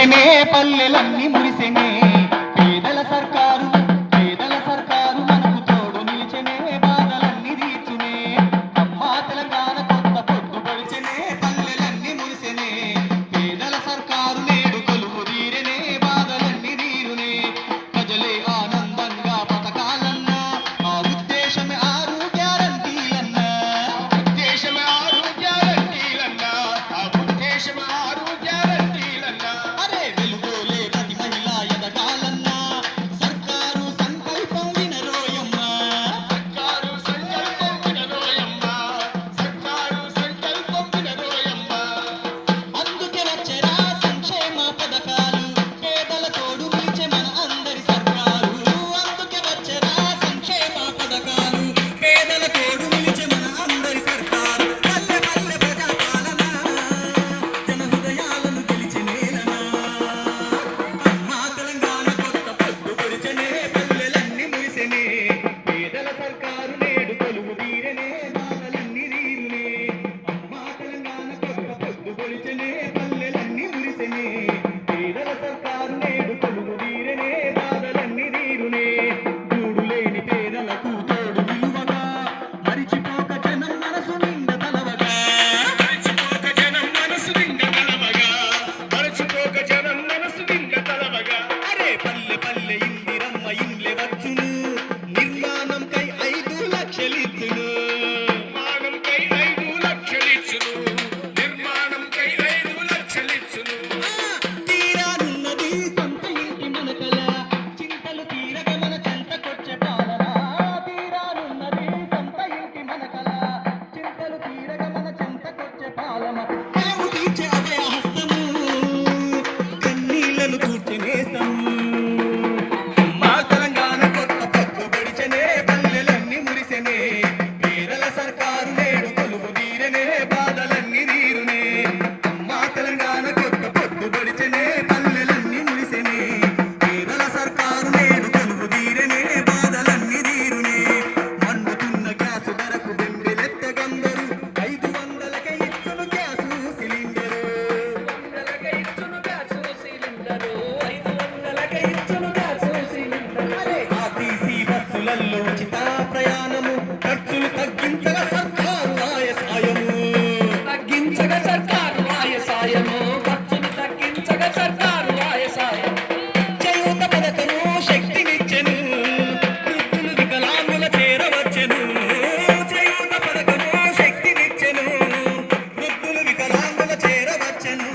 పొడిచెనే పల్లెలన్నీ మురిసెనే పేదల సర్కారు మనకు తోడు నిలిచెనే బాధలన్నీ తీర్చునే అమ్మా తెలంగాణ కొత్త పొద్దు పొడిచెనే పల్లెలన్నీ మురిసెనే పేదల సర్కారు నేడు కొలువు తీరెనే బాధలన్నీ తీరునే ప్రజలే ఆనందంగా బతకాలన్నా ఆ ఉద్దేశమే ఆరు గ్యారంటీలన్నా అరే వెలుగోలే ప్రతి మహిళ ఎదగాలన్నా సర్కారు సంకల్పం వినరోయమ్మా అందుకే వచ్చెరా సంక్షేమ పథకాలు పేదల తోడు నిలిచే మన అందరి సర్కారు అందుకే వచ్చెరా సంక్షేమ పథకాలు పేదల తోడు నిలిచే మన అందరి సర్కారు పల్లె పల్లె ప్రజాపాలన జన హృదయాలను గెలిచినేలనా అమ్మా తెలంగాణ కొత్త పొద్దు పొడిచెనే పల్లెలన్నీ మురిసెనే పేదల సర్కారు నేడు కొలువు తీరెనే బాధలన్నీ తీరునే అమ్మా తెలంగాణ కొత్త పొద్దు పొడిచెనే పల్లెలన్నీ మురిసెనే పేదల సర్కారు నేడు కొలువు తీరెనే బాధలన్నీ తీరునే గూడు లేని పేదలకు తోడు నిలువగా మరిచిపోక జనం మనసు నిండ తలవగా అరే పల్లె పల్లె ఇందిరమ్మ ఇండ్లె వచ్చును నిర్మాణం కై 5 లక్షలిచ్చును తీరానున్నది సొంత ఇంటి మనకల చింతలు తీరగ మన చెంతకొచ్చే పాలన తీరానున్నది సొంత ఇంటి మనకల చింతలు తీరగ మన చెంతకొచ్చే పాలన మేము తీర్చే అభయ హస్తము కన్నీళ్లను కూర్చునేస్తాము మా తెలంగాణ కొత్త పొద్దు పొడిచెనే పల్లెలన్నీ మురిసెనే పేదల సర్కారు నేడు కొలువు తీరెనే బాధలన్నీ తీరునే అమ్మా తెలంగాణ కొత్త పొద్దు పొడిచెనే పల్లెలన్నీ మురిసెనే పేదల సర్కారు నేడు కొలువు తీరెనే బాధలన్నీ తీరునే మండుతున్న గ్యాసు ధరకు బెంబెలెత్తగందరు 500కే ఇచ్చును గ్యాసు సిలిండరు అరే ఆర్టీసీ బస్సులలో ఉచిత ప్రయాణము ఖర్చులు తగ్గించగా సర్కారు ఆయసాయము చేయూత పథకము శక్తినిచ్చెను వృద్ధులు వికలాంగుల చేరవచ్చెను చేయూత పథకము శక్తినిచ్చెను వృద్ధులు వికలాంగుల చేరవచ్చెను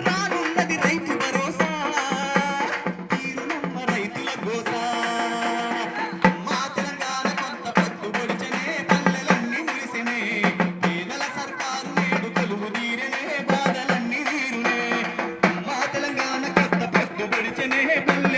రానున్నది రైతు భరోసా తీరునమ్మ రైతుల గోసా మా తెలంగాణ కొత్త పొద్దు పొడిచెనే పల్లెలన్నీ మురిసెనే పేదల సర్కారు నేడు కొలువు తీరెనే బాధలన్నీ తీరునే మా తెలంగాణ కొత్త పొద్దు పొడిచెనే పల్లె